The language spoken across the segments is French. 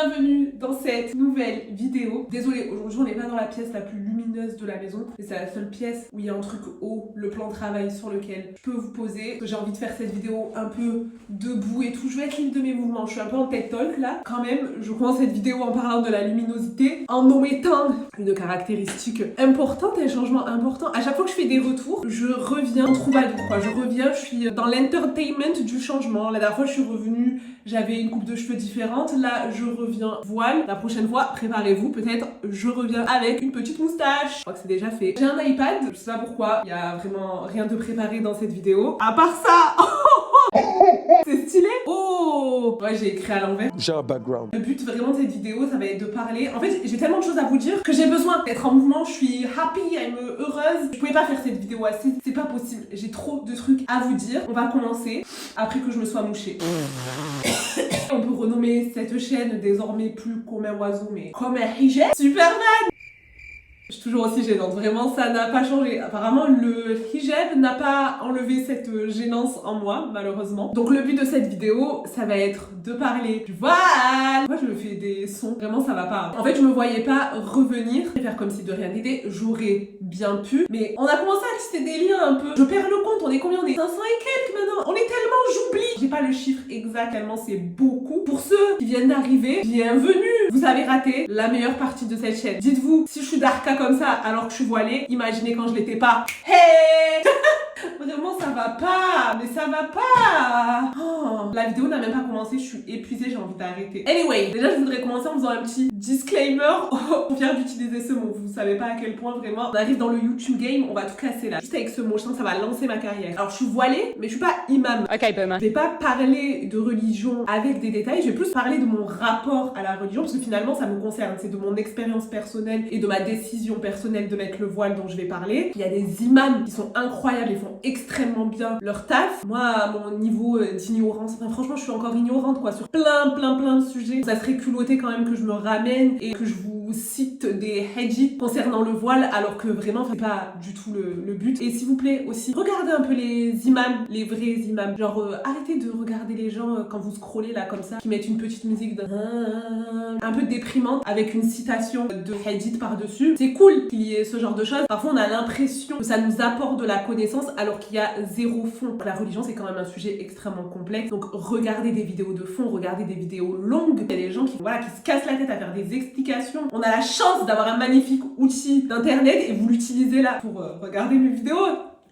bienvenue dans cette nouvelle vidéo. Désolée, aujourd'hui on n'est pas dans la pièce la plus lumineuse de la maison, mais c'est la seule pièce où il y a un truc haut, le plan de travail sur lequel je peux vous poser. J'ai envie de faire cette vidéo un peu debout et tout, je vais être libre de mes mouvements, je suis un peu en TED Talk là. Quand même, je commence cette vidéo en parlant de la luminosité, en omettant une caractéristique importante, un changement important. À chaque fois que je fais des retours, je reviens en troubadour quoi, je reviens, je suis dans l'entertainment du changement. La dernière fois je suis revenue, j'avais une coupe de cheveux différente, là je reviens voile. La prochaine fois, préparez-vous, peut-être je reviens avec une petite moustache. Je crois que c'est déjà fait. J'ai un iPad, je sais pas pourquoi, il y a vraiment rien de préparé dans cette vidéo. À part ça, c'est stylé. Oh ouais, j'ai écrit à l'envers. J'ai un background. Le but vraiment de cette vidéo, ça va être de parler. En fait, j'ai tellement de choses à vous dire que j'ai besoin d'être en mouvement. Je suis happy, heureuse. Je pouvais pas faire cette vidéo assise, c'est pas possible. J'ai trop de trucs à vous dire. On va commencer après que je me sois mouchée. On peut renommer cette chaîne désormais plus comme un oiseau, mais comme un hijab. Superman! Je suis toujours aussi gênante, vraiment ça n'a pas changé. Apparemment le hijab n'a pas enlevé cette gênance en moi, malheureusement. Donc le but de cette vidéo, ça va être de parler du voile. Moi je me fais des sons, vraiment ça va pas. En fait je me voyais pas revenir et faire comme si de rien n'était, j'aurais bien pu. Mais on a commencé à tisser des liens un peu. Je perds le compte, on est combien? On est 500 et quelques maintenant. On est tellement, j'oublie. J'ai pas le chiffre exact tellement c'est beaucoup. Pour ceux qui viennent d'arriver, bienvenue. Vous avez raté la meilleure partie de cette chaîne. Dites-vous, si je suis d'Arca comme ça alors que je suis voilée, imaginez quand je l'étais pas. Hey vraiment ça va pas, mais ça va pas. Oh, la vidéo n'a même pas commencé, je suis épuisée, j'ai envie d'arrêter. Anyway, déjà je voudrais commencer en faisant un petit disclaimer. On vient d'utiliser ce mot, vous savez pas à quel point vraiment on arrive dans le YouTube game, on va tout casser là. Juste avec ce mot, je sens que ça va lancer ma carrière. Alors je suis voilée, mais je suis pas imam. Ok, boomer. Je vais pas parler de religion avec des détails, je vais plus parler de mon rapport à la religion parce que finalement ça me concerne, c'est de mon expérience personnelle et de ma décision personnelle de mettre le voile dont je vais parler. Il y a des imams qui sont incroyables, ils font extrêmement bien leur taf. Moi, à mon niveau d'ignorance, enfin, franchement, je suis encore ignorante quoi sur plein de sujets. Ça serait culotté quand même que je me ramène et que je vous cite des hadiths concernant le voile alors que vraiment c'est pas du tout le but. Et s'il vous plaît aussi, regardez un peu les imams, les vrais imams. Genre arrêtez de regarder les gens quand vous scrollez là comme ça, qui mettent une petite musique un peu déprimante avec une citation de hadith par-dessus. C'est cool qu'il y ait ce genre de choses. Parfois on a l'impression que ça nous apporte de la connaissance alors qu'il y a zéro fond. La religion c'est quand même un sujet extrêmement complexe. Donc regardez des vidéos de fond, regardez des vidéos longues. Il y a des gens qui se cassent la tête à faire des explications. On a la chance d'avoir un magnifique outil d'internet et vous l'utilisez là pour regarder mes vidéos.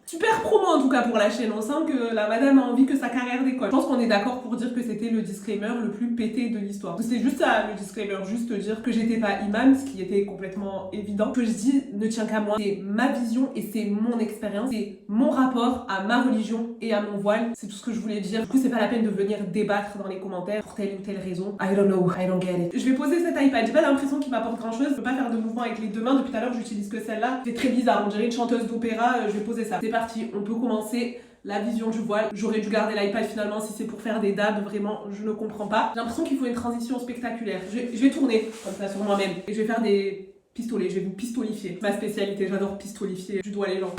Super promo en tout cas pour la chaîne, on sent que la madame a envie que sa carrière décolle. Je pense qu'on est d'accord pour dire que c'était le disclaimer le plus pété de l'histoire. C'est juste ça le disclaimer, juste dire que j'étais pas imam, ce qui était complètement évident. Ce que je dis ne tient qu'à moi, c'est ma vision et c'est mon expérience, c'est mon rapport à ma religion et à mon voile. C'est tout ce que je voulais dire. Du coup c'est pas la peine de venir débattre dans les commentaires pour telle ou telle raison. I don't know, I don't get it. Je vais poser cet iPad, j'ai pas l'impression qu'il m'apporte grand chose, je peux pas faire de mouvement avec les deux mains, depuis tout à l'heure j'utilise que celle-là. C'est très bizarre, on dirait une chanteuse d'opéra, je vais poser ça. C'est parti, on peut commencer la vision du voile. J'aurais dû garder l'iPad finalement si c'est pour faire des dabs, vraiment je ne comprends pas. J'ai l'impression qu'il faut une transition spectaculaire. Je vais tourner comme ça sur moi-même et je vais faire des pistolets, je vais vous pistolifier. Ma spécialité, j'adore pistolifier du doigt les gens.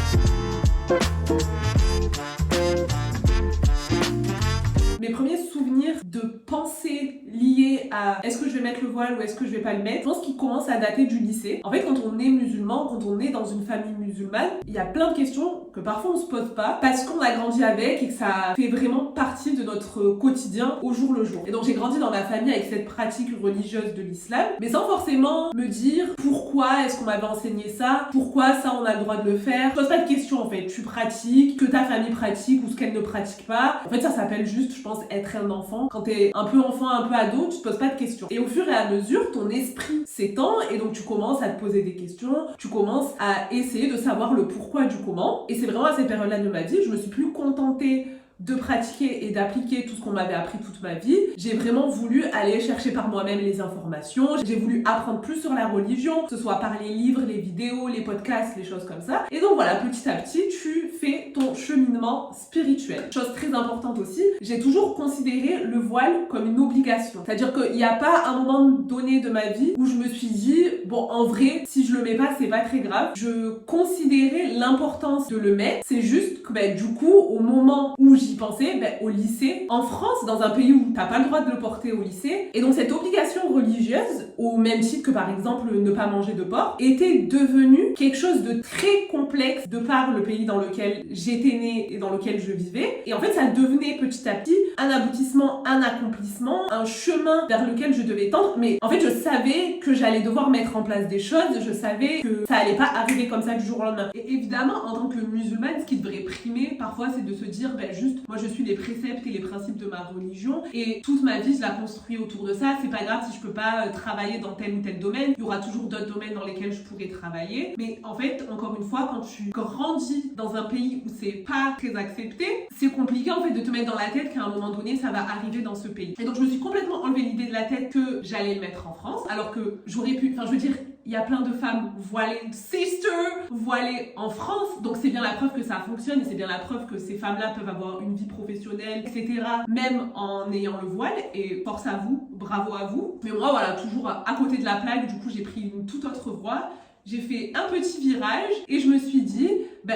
Mes premiers souvenirs de pensée liés à est-ce que je vais mettre le voile ou est-ce que je vais pas le mettre, je pense qu'ils commencent à dater du lycée. En fait, quand on est musulman, quand on est dans une famille musulmane, il y a plein de questions que parfois on se pose pas parce qu'on a grandi avec et que ça fait vraiment partie de notre quotidien au jour le jour. Et donc j'ai grandi dans ma famille avec cette pratique religieuse de l'islam, mais sans forcément me dire pourquoi est-ce qu'on m'avait enseigné ça, pourquoi ça on a le droit de le faire. Je pose pas de questions en fait, tu pratiques, que ta famille pratique ou ce qu'elle ne pratique pas. En fait ça s'appelle juste, je pense, être un enfant. Quand t'es un peu enfant, un peu ado, tu te poses pas de questions. Et au fur et à mesure, ton esprit s'étend et donc tu commences à te poser des questions, tu commences à essayer de savoir le pourquoi du comment. Et c'est vraiment à cette période-là de ma vie, je me suis plus contentée de pratiquer et d'appliquer tout ce qu'on m'avait appris toute ma vie. J'ai vraiment voulu aller chercher par moi-même les informations. J'ai voulu apprendre plus sur la religion, que ce soit par les livres, les vidéos, les podcasts, les choses comme ça. Et donc voilà, petit à petit, tu fais ton cheminement spirituel. Chose très importante aussi, j'ai toujours considéré le voile comme une obligation. C'est-à-dire qu'il n'y a pas un moment donné de ma vie où je me suis dit, bon, en vrai, si je le mets pas, c'est pas très grave. Je considérais l'importance de le mettre. C'est juste que du coup, au moment où j'y pensais, au lycée, en France, dans un pays où t'as pas le droit de le porter au lycée, et donc cette obligation religieuse, au même titre que par exemple ne pas manger de porc, était devenue quelque chose de très complexe de par le pays dans lequel j'étais née et dans lequel je vivais. Et en fait, ça devenait petit à petit un aboutissement, un accomplissement, un chemin vers lequel je devais tendre. Mais en fait, je savais que j'allais devoir mettre en place des choses, je savais que ça allait pas arriver comme ça du jour au lendemain. Et évidemment, en tant que musulmane, ce qui devrait primer parfois, c'est de se dire, juste, moi je suis les préceptes et les principes de ma religion, et toute ma vie, je la construis autour de ça. C'est pas grave si je peux pas travailler dans tel ou tel domaine, il y aura toujours d'autres domaines dans lesquels je pourrais travailler. Mais en fait, encore une fois, quand tu grandis dans un pays où c'est pas très accepté, c'est compliqué en fait de te mettre dans la tête qu'à un moment donné, ça va arriver dans ce pays. Et donc je me suis complètement enlevé l'idée de la tête que j'allais le mettre en France, alors que j'aurais pu, je veux dire, il y a plein de femmes voilées, sister, voilées en France, donc c'est bien la preuve que ça fonctionne et c'est bien la preuve que ces femmes-là peuvent avoir une vie professionnelle, etc., même en ayant le voile, et force à vous, bravo à vous. Mais moi, voilà, toujours à côté de la plaque, du coup, j'ai pris une toute autre voie. J'ai fait un petit virage et je me suis dit,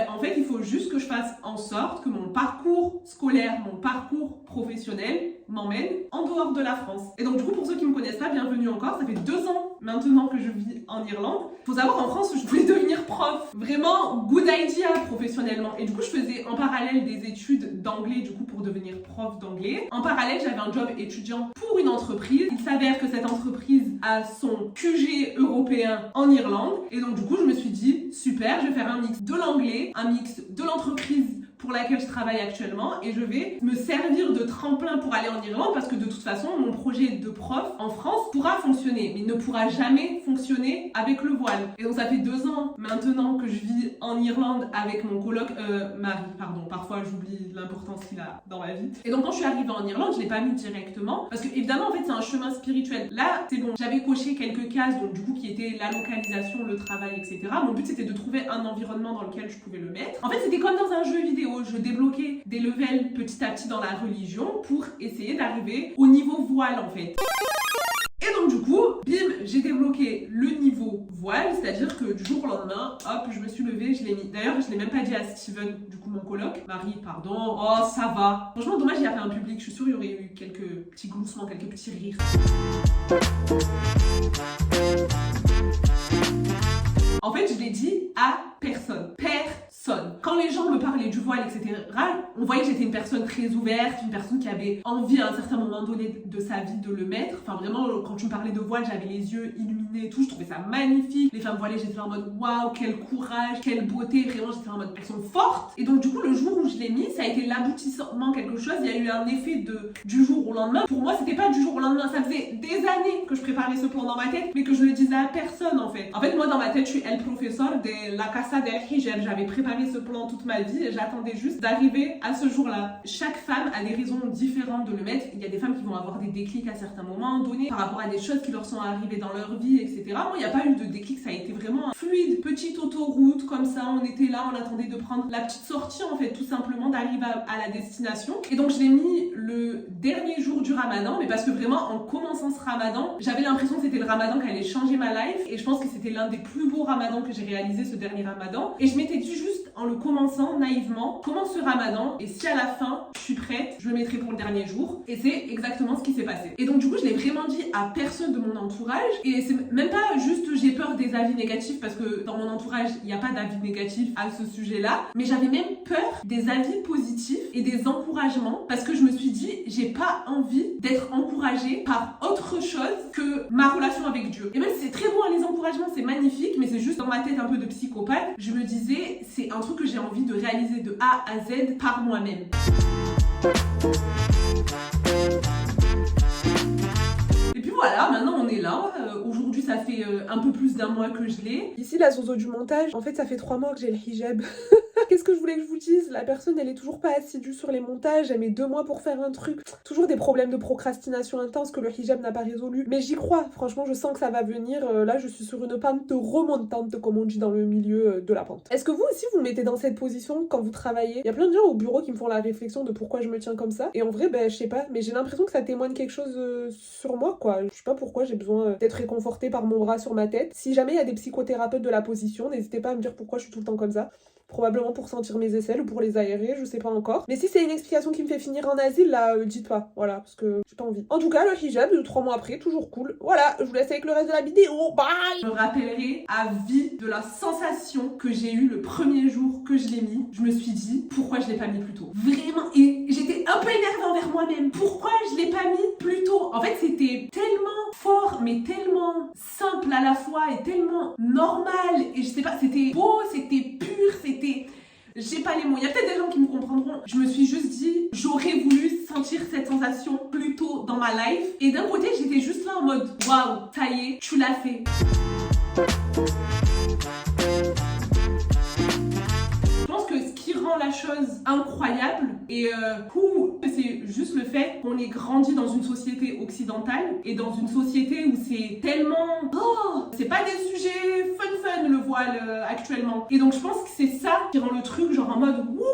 en fait, il faut juste que je fasse en sorte que mon parcours scolaire, mon parcours professionnel m'emmène en dehors de la France. Et donc, du coup, pour ceux qui me connaissent pas, bienvenue encore. Ça fait 2 ans maintenant que je vis en Irlande. Faut savoir, en France, je voulais devenir prof. Vraiment, good idea professionnellement. Et du coup, je faisais en parallèle des études d'anglais, du coup, pour devenir prof d'anglais. En parallèle, j'avais un job étudiant pour une entreprise. Il s'avère que cette entreprise a son QG européen en Irlande. Et donc, du coup, je me suis dit, super, je vais faire un mix de l'anglais, un mix de l'entreprise pour laquelle je travaille actuellement, et je vais me servir de tremplin pour aller en Irlande, parce que de toute façon, mon projet de prof en France pourra fonctionner, mais ne pourra jamais fonctionner avec le voile. Et donc ça fait 2 ans maintenant que je vis en Irlande avec mon coloc, mari, pardon, parfois j'oublie l'importance qu'il a dans ma vie. Et donc quand je suis arrivée en Irlande, je l'ai pas mis directement, parce que évidemment en fait c'est un chemin spirituel. Là, c'est bon, j'avais coché quelques cases, donc du coup qui étaient la localisation, le travail, etc. Mon but c'était de trouver un environnement dans lequel je pouvais le mettre. En fait c'était comme dans un jeu vidéo. Je débloquais des levels petit à petit dans la religion pour essayer d'arriver au niveau voile en fait. Et donc du coup, bim, j'ai débloqué le niveau voile, c'est-à-dire que du jour au lendemain, hop, je me suis levée, je l'ai mis. D'ailleurs, je l'ai même pas dit à Steven, du coup mon coloc, Marie, pardon, oh ça va. Franchement, dommage, il a fait un public, je suis sûre il y aurait eu quelques petits gloussements, quelques petits rires. En fait, je l'ai dit à personne. Quand les gens me parlaient du voile, etc., on voyait que j'étais une personne très ouverte, une personne qui avait envie à un certain moment donné de sa vie de le mettre. Enfin, vraiment, quand tu me parlais de voile, j'avais les yeux illuminés et tout. Je trouvais ça magnifique. Les femmes voilées, j'étais en mode waouh, quel courage, quelle beauté. Vraiment, j'étais en mode personne forte. Et donc, du coup, le jour où je l'ai mis, ça a été l'aboutissement quelque chose. Il y a eu un effet du jour au lendemain. Pour moi, c'était pas du jour au lendemain. Ça faisait des années que je préparais ce plan dans ma tête, mais que je le disais à personne en fait. En fait, moi, dans ma tête, je suis el professeur de la Casa del Hijab. J'avais préparé ce plan toute ma vie et j'attendais juste d'arriver à ce jour-là. Chaque femme a des raisons différentes de le mettre. Il y a des femmes qui vont avoir des déclics à certains moments donnés par rapport à des choses qui leur sont arrivées dans leur vie, etc. Moi, il n'y a pas eu de déclic, ça a été vraiment fluide, petite autoroute, comme ça, on était là, on attendait de prendre la petite sortie, en fait, tout simplement, d'arriver à la destination. Et donc, je l'ai mis le dernier jour du Ramadan, mais parce que vraiment, en commençant ce Ramadan, j'avais l'impression que c'était le Ramadan qui allait changer ma life, et je pense que c'était l'un des plus beaux Ramadans que j'ai réalisé, ce dernier Ramadan. Et je m'étais dit juste, en le commençant naïvement, commence ce Ramadan, et si à la fin, je suis prête, je le mettrai pour le dernier jour. Et c'est exactement ce qui s'est passé. Et donc, du coup, je l'ai vraiment dit à personne de mon entourage, et c'est même pas juste j'ai peur des avis négatifs, parce que dans mon entourage, il n'y a pas d'avis négatifs à ce sujet-là, mais j'avais même peur des avis positifs et des encouragements, parce que je me suis dit, j'ai pas envie d'être encouragée par autre chose que ma relation avec Dieu. Et même si c'est très bon, les encouragements, c'est magnifique, mais c'est juste dans ma tête un peu de psychopathe, je me disais, c'est un truc que j'ai envie de réaliser de A à Z par moi-même. Et puis voilà, maintenant on est là. Aujourd'hui, ça fait un peu plus d'1 mois que je l'ai. Ici, la zozo du montage, en fait, ça fait 3 mois que j'ai le hijab. Qu'est-ce que je voulais que je vous dise? La personne, elle est toujours pas assidue sur les montages, elle met 2 mois pour faire un truc. Toujours des problèmes de procrastination intense que le hijab n'a pas résolu. Mais j'y crois, franchement, je sens que ça va venir. Là, je suis sur une pente remontante, comme on dit dans le milieu de la pente. Est-ce que vous aussi, vous mettez dans cette position quand vous travaillez? Il y a plein de gens au bureau qui me font la réflexion de pourquoi je me tiens comme ça. Et en vrai, je sais pas, mais j'ai l'impression que ça témoigne quelque chose sur moi, quoi. Je sais pas pourquoi j'ai besoin d'être réconfortée par mon bras sur ma tête. Si jamais il y a des psychothérapeutes de la position, n'hésitez pas à me dire pourquoi je suis tout le temps comme ça. Probablement pour sentir mes aisselles ou pour les aérer, je sais pas encore. Mais si c'est une explication qui me fait finir en asile, là, dites pas. Voilà, parce que j'ai pas envie. En tout cas, le hijab, 3 mois après, toujours cool. Voilà, je vous laisse avec le reste de la vidéo. Bye! Je me rappellerai à vie de la sensation que j'ai eue le premier jour que je l'ai mis. Je me suis dit, pourquoi je l'ai pas mis plus tôt? Vraiment, et j'étais un peu énervée envers moi-même. Pourquoi je l'ai pas mis plus tôt? En fait, c'était tellement fort, mais tellement simple à la fois et tellement normal. Et je sais pas, c'était beau, c'était pur, c'était... J'ai pas les mots. Il y a peut-être des gens qui me comprendront. Je me suis juste dit, j'aurais voulu sentir cette sensation plus tôt dans ma life. Et d'un côté, j'étais juste là en mode, waouh, ça y est, tu l'as fait. Je pense que ce qui rend la chose incroyable et cool, c'est juste le fait qu'on ait grandi dans une société occidentale et dans une société où c'est tellement... Oh, c'est pas des sujets fun le voile actuellement. Et donc je pense que c'est ça qui rend le truc genre en mode wouh,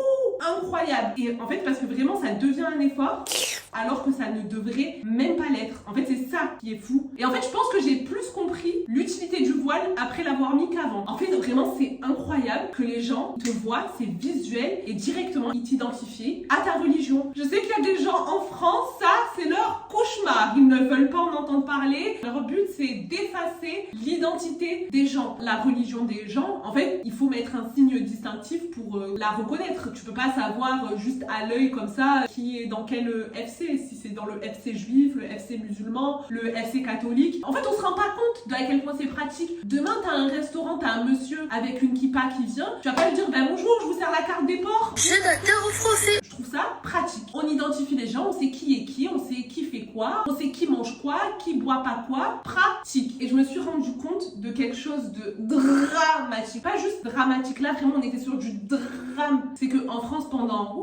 incroyable. Et en fait parce que vraiment ça devient un effort alors que ça ne devrait même pas l'être. En fait c'est ça qui est fou. Et en fait je pense que j'ai plus compris l'utilité du voile après l'avoir mis qu'avant. En fait vraiment c'est incroyable que les gens te voient, c'est visuel et directement ils t'identifient à ta religion. Je sais qu'il y a des gens en France, ça c'est leur cauchemar. Ils ne veulent pas en entendre parler. Leur but c'est d'effacer l'identité des gens, la religion des gens. En fait il faut mettre un signe distinctif pour la reconnaître. Tu peux pas savoir juste à l'œil comme ça qui est dans quel FC, si c'est dans le FC juif, le FC musulman, le FC catholique. En fait on se rend pas compte de à quel point c'est pratique. Demain t'as un restaurant, t'as un monsieur avec une kippa qui vient, tu vas pas lui dire ben bonjour, je vous sers la carte des porcs. Je m'adore au français. Je trouve ça pratique. On identifie les gens, on sait qui est qui, on sait qui fait quoi, on sait qui mange quoi, qui boit pas quoi. Pratique. Et je me suis rendu compte de quelque chose de dramatique. Pas juste dramatique, là vraiment on était sur du drame. C'est que en France pendant,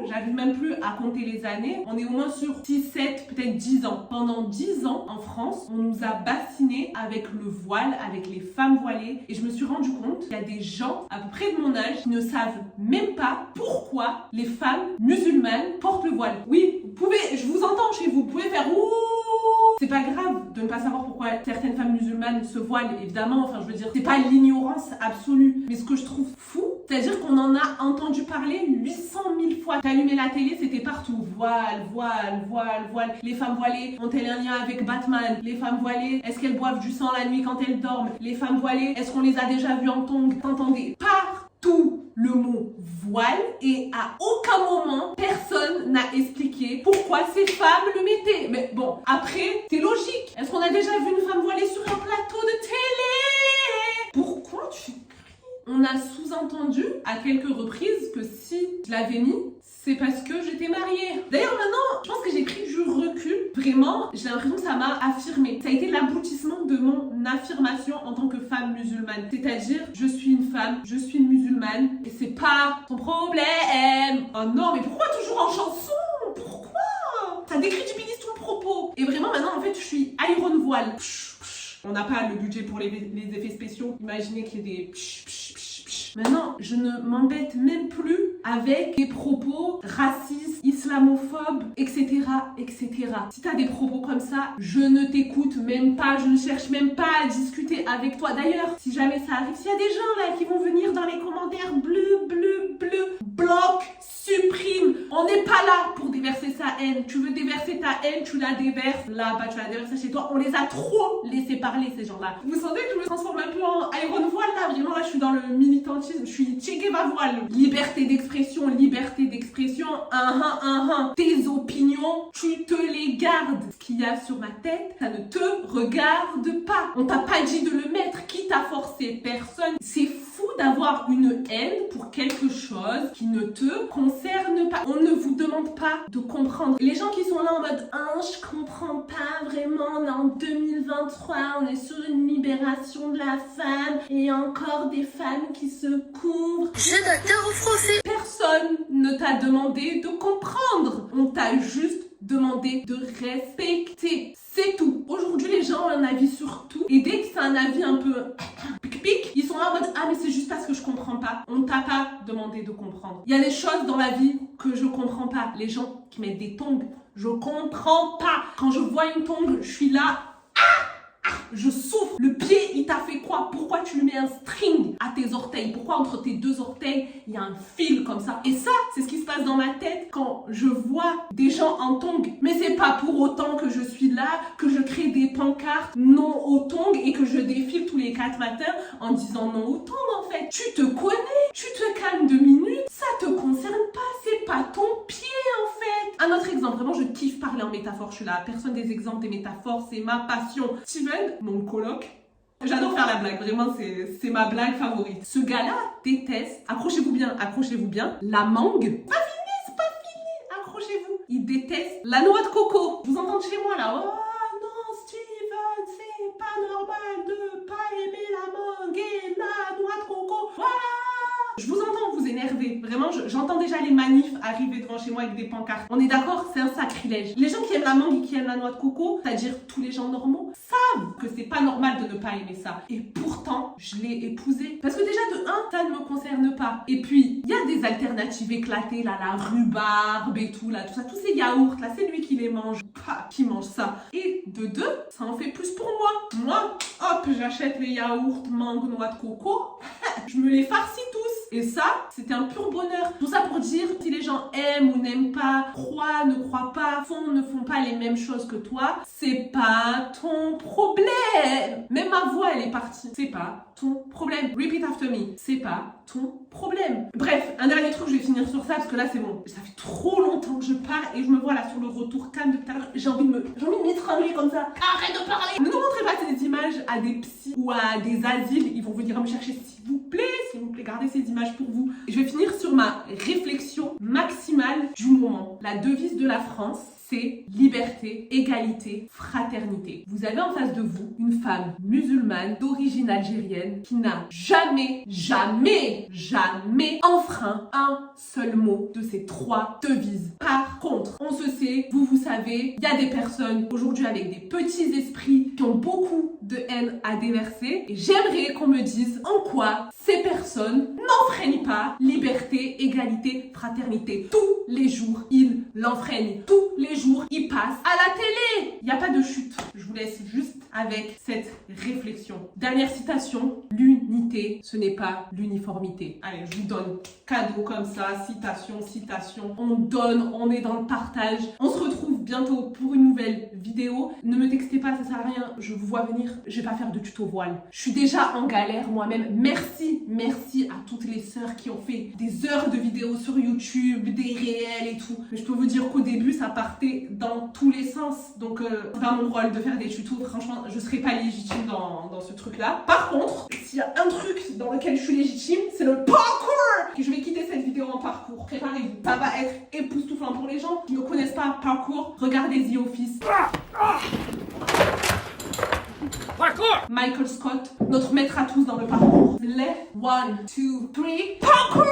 j'arrive même plus à compter les années, on est au moins sur 6, 7, peut-être 10 ans. Pendant 10 ans en France, on nous a bassinés avec le voile, avec les femmes voilées. Et je me suis rendu compte qu'il y a des gens à peu près de mon âge qui ne savent même pas pourquoi les femmes musulmanes portent le voile. Oui, vous pouvez, je vous entends chez vous, vous pouvez faire ouh. C'est pas grave de ne pas savoir pourquoi certaines femmes musulmanes se voilent, évidemment, enfin je veux dire, c'est pas l'ignorance absolue. Mais ce que je trouve fou, c'est-à-dire qu'on en a entendu parler 800 000 fois. T'allumais la télé, c'était partout. Voile, voile, voile, voile. Les femmes voilées ont-elles un lien avec Batman? Les femmes voilées, est-ce qu'elles boivent du sang la nuit quand elles dorment? Les femmes voilées, est-ce qu'on les a déjà vues en tongs? T'entendais partout le mot voile et à aucun moment personne n'a expliqué pourquoi ces femmes le mettaient. Mais bon, après, c'est logique. Est-ce qu'on a déjà vu une femme voilée sur un plateau de télé? Pourquoi tu cries? On a sous-entendu à quelques reprises que si je l'avais mis, c'est parce que j'étais mariée. D'ailleurs maintenant, je pense que j'ai pris du recul. Vraiment, j'ai l'impression que ça m'a affirmée. Ça a été l'aboutissement de mon affirmation en tant que femme musulmane. C'est-à-dire, je suis une femme, je suis une musulmane et c'est pas ton problème. Oh non, mais pourquoi toujours en chanson? Pourquoi? Ça décrédibilise tout le propos. Et vraiment maintenant, en fait, je suis Iron Voile. On n'a pas le budget pour les effets spéciaux. Imaginez qu'il y ait des... Maintenant, je ne m'embête même plus avec des propos racistes, islamophobes, etc., etc. Si t'as des propos comme ça, je ne t'écoute même pas, je ne cherche même pas à discuter avec toi. D'ailleurs, si jamais ça arrive, s'il y a des gens là qui vont venir dans les commentaires bleu, bloc, supprime. On n'est pas là pour déverser sa haine. Tu veux déverser ta haine, tu la déverses là-bas, tu la déverses chez toi. On les a trop laissé parler, ces gens-là. Vous sentez que je me transforme un peu en Iron Voile là? Vraiment là, je suis dans le militantisme, je suis Che Guevara voile. Liberté d'expression, Tes opinions, tu te les gardes. Ce qu'il y a sur ma tête, ça ne te regarde pas. On t'a pas dit de le mettre. Qui t'a forcé? Personne. C'est fou d'avoir une haine pour quelque chose qui ne te concerne pas. On ne vous demande pas de comprendre. Les gens qui sont là en mode je comprends pas vraiment, on est en 2023, on est sur une libération de la femme et encore des femmes qui se couvrent. Je m'adore au français. Personne ne t'a demandé de comprendre. On t'a juste demandé de respecter. C'est tout. Aujourd'hui, les gens ont un avis sur tout. Et dès que c'est un avis un peu pic, ils sont là en mode mais c'est juste parce que je comprends pas. On t'a pas demandé de comprendre. Il y a des choses dans la vie que je comprends pas. Les gens qui mettent des tongs, je comprends pas. Quand je vois une tongue, je suis là. je souffre. Le pied, il t'a fait quoi? Pourquoi tu lui mets un string à tes orteils? Pourquoi entre tes deux orteils, il y a un fil comme ça? Et ça, c'est ce qui se passe dans ma tête quand je vois des gens en tongs. Mais c'est pas pour autant que je suis là, que je crée des pancartes non aux tongs et que je défile tous les 4 matins en disant non aux tongs en fait. Tu te connais, tu te calmes 2 minutes, ça te concerne pas, c'est pas ton pied en fait. Un autre exemple, vraiment je kiffe parler en métaphore, je suis la personne des exemples des métaphores, c'est ma passion. Steven, mon coloc, j'adore faire la blague, vraiment c'est ma blague favorite. Ce gars-là déteste, accrochez-vous bien, la mangue. C'est pas fini, accrochez-vous. Il déteste la noix de coco. Vous entendez chez moi là, oh non Steven, c'est pas normal de pas aimer la mangue et la noix de coco. Voilà. Je vous entends vous énerver, vraiment j'entends déjà les manifs arriver devant chez moi avec des pancartes. On est d'accord, c'est un sacrilège. Les gens qui aiment la mangue et qui aiment la noix de coco, c'est-à-dire tous les gens normaux, savent que c'est pas normal de ne pas aimer ça. Et pourtant, je l'ai épousé. Parce que déjà de 1, ça ne me concerne pas. Et puis, il y a des alternatives éclatées, là, la rhubarbe et tout, là, tout ça, tous ces yaourts, là, c'est lui qui les mange, pas qui mange ça. Et de 2, ça en fait plus pour moi. Moi, hop, j'achète les yaourts, mangue, noix de coco, je me les farcis tous. Et ça, c'était un pur bonheur. Tout ça pour dire, si les gens aiment ou n'aiment pas, croient, ne croient pas, font, ne font pas les mêmes choses que toi, c'est pas ton problème. Même ma voix, elle est partie. C'est pas ton problème. Repeat after me. C'est pas ton problème. Bref, un dernier truc, je vais finir sur ça parce que là, c'est bon. Ça fait trop longtemps que je parle et je me vois là sur le retour calme de tout à l'heure. J'ai envie de m'étrangler comme ça. Arrête de parler. Ne nous montrez pas ces images à des psys ou à des asiles. Ils vont venir me chercher s'il vous plaît, gardez ces images pour vous. Et je vais finir sur ma réflexion maximale du moment. La devise de la France, c'est liberté, égalité, fraternité. Vous avez en face de vous une femme musulmane d'origine algérienne qui n'a jamais enfreint un seul mot de ces 3 devises. Par contre, on se sait, vous savez, il y a des personnes aujourd'hui avec des petits esprits qui ont beaucoup de haine à déverser et j'aimerais qu'on me dise en quoi ces personnes n'enfreignent pas liberté, égalité, fraternité. Tous les jours, ils l'enfreignent. Tous les jours, ils passent à la télé. Il n'y a pas de chute. Je vous laisse juste avec cette réflexion. Dernière citation, l'unité, ce n'est pas l'uniformité. Allez, je vous donne cadeau comme ça, citation. On donne, on est dans le partage. On se retrouve bientôt pour une nouvelle vidéo. Ne me textez pas, ça sert à rien. Je vous vois venir, je vais pas faire de tuto voile. Je suis déjà en galère moi-même. Merci à toutes les sœurs qui ont fait des heures de vidéos sur YouTube, des réels et tout. Mais je peux vous dire qu'au début, ça partait dans tous les sens. Donc, c'est pas mon rôle de faire des tutos. Franchement, je serais pas légitime dans ce truc-là. Par contre, s'il y a un truc dans lequel je suis légitime, c'est le parkour. Et je vais quitter cette vidéo en parcours. Préparez-vous. Ça va être époustouflant pour les gens qui ne connaissent pas parkour. Regardez The Office. Parkour! Michael Scott, notre maître à tous dans le parcours. Left, 1, 2, 3, parkour!